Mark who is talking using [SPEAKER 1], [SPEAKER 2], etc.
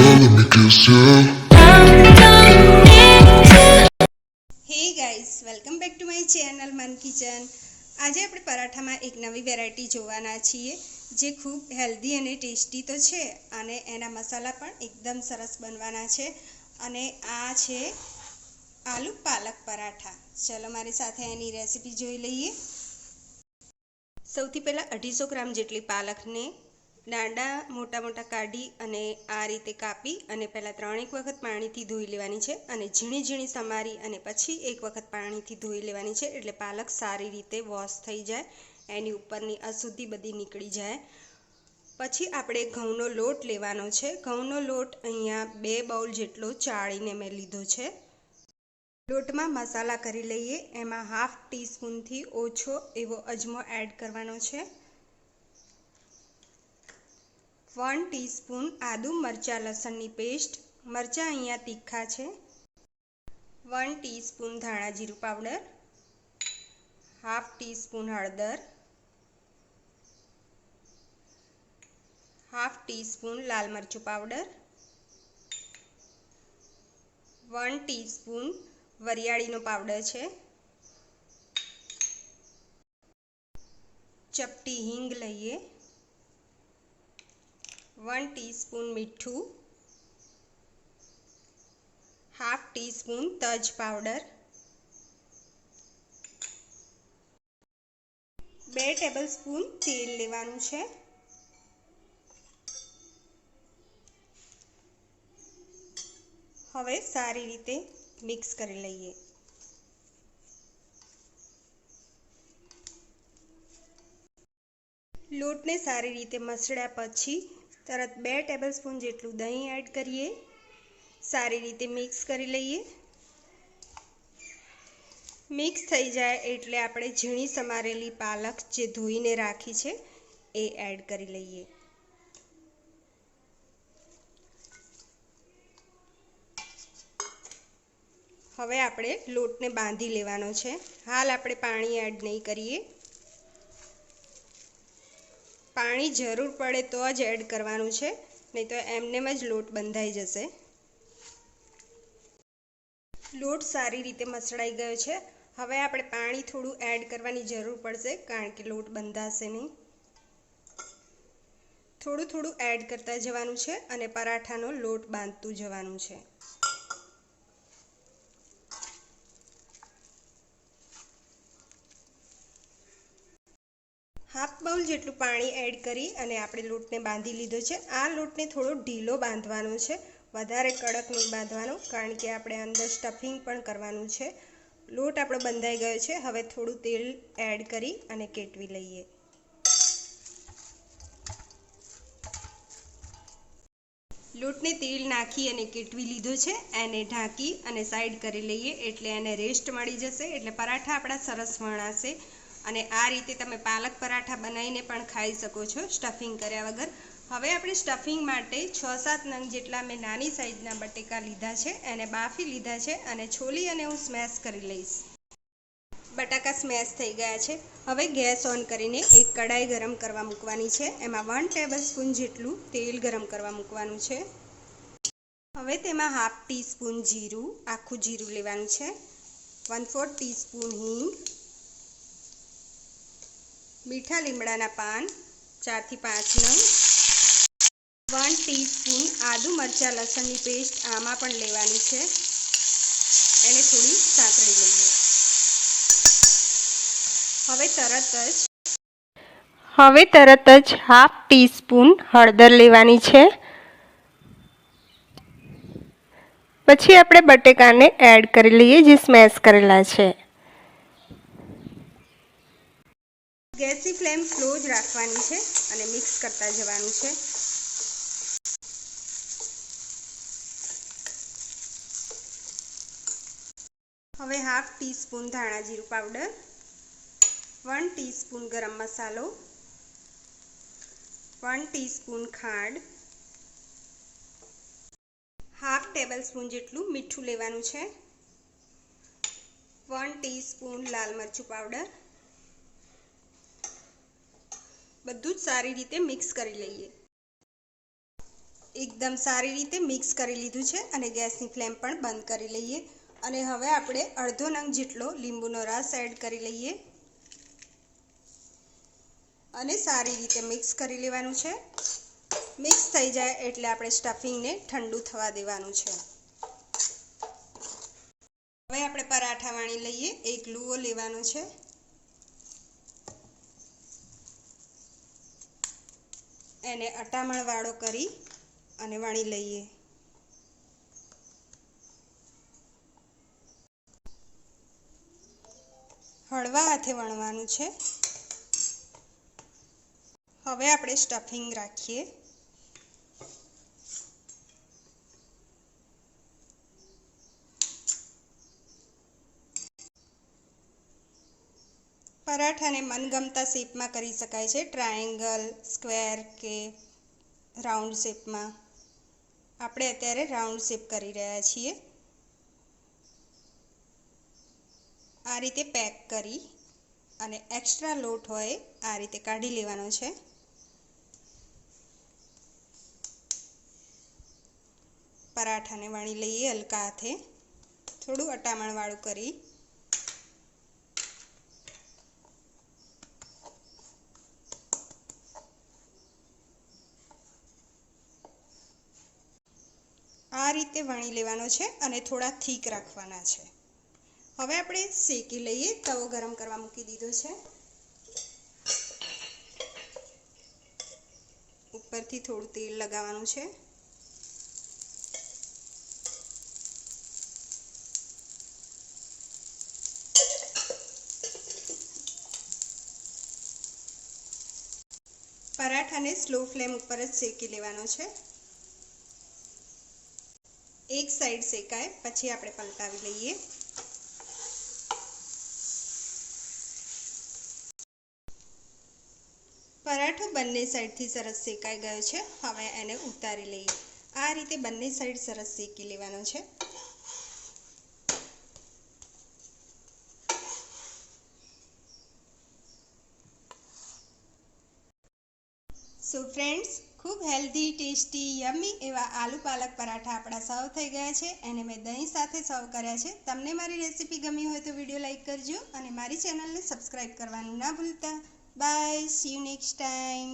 [SPEAKER 1] let me kiss you.
[SPEAKER 2] હે guys, welcome back to my channel મન kitchen. આજે આપણે પરાઠામાં એક નવી વેરાયટી જોવાના છીએ જે ખૂબ હેલ્ધી અને ટેસ્ટી તો છે અને એના મસાલા પણ એકદમ સરસ બનવાના છે અને આ છે આલુ પાલક પરાઠા। ચલો મારી સાથે એની રેસીપી જોઈ લઈએ। સૌથી પહેલાં 250 ગ્રામ જેટલી પાલકને દાંડા મોટા મોટા કાઢી અને આ રીતે કાપી અને પહેલાં 3 વખત પાણીથી ધોઈ લેવાની છે અને ઝીણી ઝીણી સમારી અને પછી 1 વખત પાણીથી ધોઈ લેવાની છે, એટલે પાલક સારી રીતે વોશ થઈ જાય, એની ઉપરની અશુદ્ધિ બધી નીકળી જાય। પછી આપણે ઘઉંનો લોટ લેવાનો છે। ઘઉંનો લોટ અહીંયા 2 બાઉલ જેટલો ચાળીને મેં લીધો છે। લોટમાં મસાલા કરી લઈએ। એમાં 1/2 ટીસ્પૂનથી ઓછો એવો અજમો એડ કરવાનો છે। 1 ટીસ્પૂન આદુ મરચાં લસણની પેસ્ટ, મરચાં અહીંયા તીખા છે। 1 ટીસ્પૂન ધાણા જીરું પાવડર, 1/2 ટીસ્પૂન હળદર, 1/2 ટીસ્પૂન લાલ મરચું પાવડર, 1 ટીસ્પૂન વરિયાળીનો પાવડર છે, ચપટી હિંગ લઈએ, 1 ટીસ્પૂન મીઠું, 1/2 ટીસ્પૂન તજ પાવડર, 2 ટેબલસ્પૂન તેલ લેવાનું છે। હવે સારી રીતે મિક્સ કરી લઈએ। લોટને સારી રીતે મસળ્યા પછી તરત 2 ટેબલસ્પૂન જેટલું દહીં એડ કરીએ, સારી રીતે મિક્સ કરી લઈએ। મિક્સ થઈ જાય એટલે આપણે ઝીણી સમારેલી પાલક જે ધોઈને રાખી છે એ એડ કરી લઈએ। હવે આપણે લોટને બાંધી લેવાનો છે। હાલ આપણે પાણી એડ નહીં કરીએ, પાણી જરૂર પડે તો જ એડ કરવાનું છે, નહીં તો એમનેમ જ લોટ બંધાઈ જશે। લોટ સારી રીતે મસળાઈ ગયો છે। હવે આપણે પાણી થોડું એડ કરવાની જરૂર પડશે કારણ કે લોટ બંધાશે નહીં। થોડું થોડું એડ કરતા જવાનું છે અને પરાઠાનો લોટ બાંધતું જવાનું છે। હાફ બાઉલ જેટલું પાણી એડ કરી અને આપણે લોટને બાંધી લીધો છે। આ લોટને થોડો ઢીલો બાંધવાનો છે, વધારે કડક નહીં બાંધવાનો કારણ કે આપણે અંદર સ્ટફિંગ પણ કરવાનું છે। લોટ આપણો બંધાઈ ગયો છે। હવે થોડું તેલ એડ કરી અને કેટવી લઈએ। લોટને તેલ નાખી અને કેટવી લીધો છે, એને ઢાંકી અને સાઈડ કરી લઈએ એટલે એને રેસ્ટ મળી જશે, એટલે પરાઠા આપણા સરસ વણાશે। અને આ રીતે તમે પાલક પરાઠા બનાવીને પણ ખાઈ શકો છો સ્ટફિંગ કર્યા વગર। હવે આપણે સ્ટફિંગ માટે 6-7 નંગ જેટલા મેં નાની સાઈઝના બટેકા લીધા છે, એને બાફી લીધા છે અને છોલી અને હું સ્મેશ કરી લઈશ। બટાકા સ્મેશ થઈ ગયા છે। હવે ગેસ ઓન કરીને એક કડાઈ ગરમ કરવા મૂકવાની છે। એમાં 1 ટેબલસ્પૂન જેટલું તેલ ગરમ કરવા મૂકવાનું છે। હવે તેમાં 1/2 ટીસ્પૂન જીરું, આખું જીરું લેવાનું છે, 1/4 ટીસ્પૂન હિંગ, મીઠા લીમડાના પાન 4 થી 5 નંગ, 1 ટીસ્પૂન આદુ મરચાં લસણની પેસ્ટ આમાં પણ લેવાની છે, એને થોડી સાંતળી લઈએ। હવે તરત જ 1/2 ટીસ્પૂન હળદર લેવાની છે। પછી આપણે બટેકાને એડ કરી લઈએ જે સ્મેશ કરેલા છે। ગેસની ફ્લેમ સ્લો જ રાખવાની છે અને મિક્સ કરતા જવાનું છે। હવે 1/2 ટીસ્પૂન ધાણા જીરું પાવડર, 1 ટીસ્પૂન ગરમ મસાલો, 1 ટીસ્પૂન ખાંડ, 1/2 ટેબલસ્પૂન જેટલું મીઠું લેવાનું છે, 1 ટીસ્પૂન લાલ મરચું પાવડર, બધું જ સારી રીતે મિક્સ કરી લઈએ। એકદમ સારી રીતે મિક્સ કરી લીધું છે અને ગેસની ફ્લેમ પણ બંધ કરી લઈએ. અને હવે આપણે અડધો નંગ જેટલો લીંબુનો રસ એડ કરી લઈએ અને સારી રીતે મિક્સ કરી લેવાનું છે. મિક્સ થઈ જાય એટલે આપણે સ્ટફિંગને ઠંડુ થવા દેવાનું છે. હવે આપણે પરાઠા વણી લઈએ. એક લુઓ લેવાનો છે. એને અટામણ વાળો કરી અને વણી લઈએ. હળવા હાથે વણવાનું છે. હવે આપણે સ્ટફિંગ રાખીએ. પરાઠાને મનગમતા શેપમાં કરી શકાય છે. ટ્રાયેંગલ, સ્ક્વેર કે રાઉન્ડ શેપમાં. આપણે અત્યારે રાઉન્ડ શેપ કરી રહ્યા છીએ. આ રીતે પેક કરી અને એક્સ્ટ્રા લોટ હોય આ રીતે કાઢી લેવાનો છે. પરાઠાને વણી લઈએ હલકા હાથે, થોડું અટામણ વાળું કરી. આ રીતે વણી લેવાનો છે અને થોડા થીક રાખવાના છે. હવે આપણે શેકી લઈએ. તવો ગરમ કરવા મૂકી દીધો છે. ઉપરથી થોડું તેલ લગાવવાનું છે. પરાઠાને સ્લો ફ્લેમ ઉપર જ શેકી લેવાનો છે. એક સાઈડ શેકાય પછી આપણે પલટાવી લઈએ. પરાઠો બંને સાઈડથી સરસ શેકાઈ ગયો છે. હવે એને ઉતારી લઈએ. આ રીતે બંને સાઈડ સરસ શેકી લેવાનો છે. સો ફ્રેન્ડ્સ, ખૂબ હેલ્ધી, ટેસ્ટી, યમ્મી એવા આલુ પાલક પરાઠા આપણા સર્વ થઈ ગયા છે. એને મેં દહીં સાથે સર્વ કર્યા છે. તમને મારી રેસીપી ગમી હોય તો વિડીયો લાઈક કરજો અને મારી ચેનલને સબસ્ક્રાઈબ કરવાનું ના ભૂલતા. Bye, see you next time.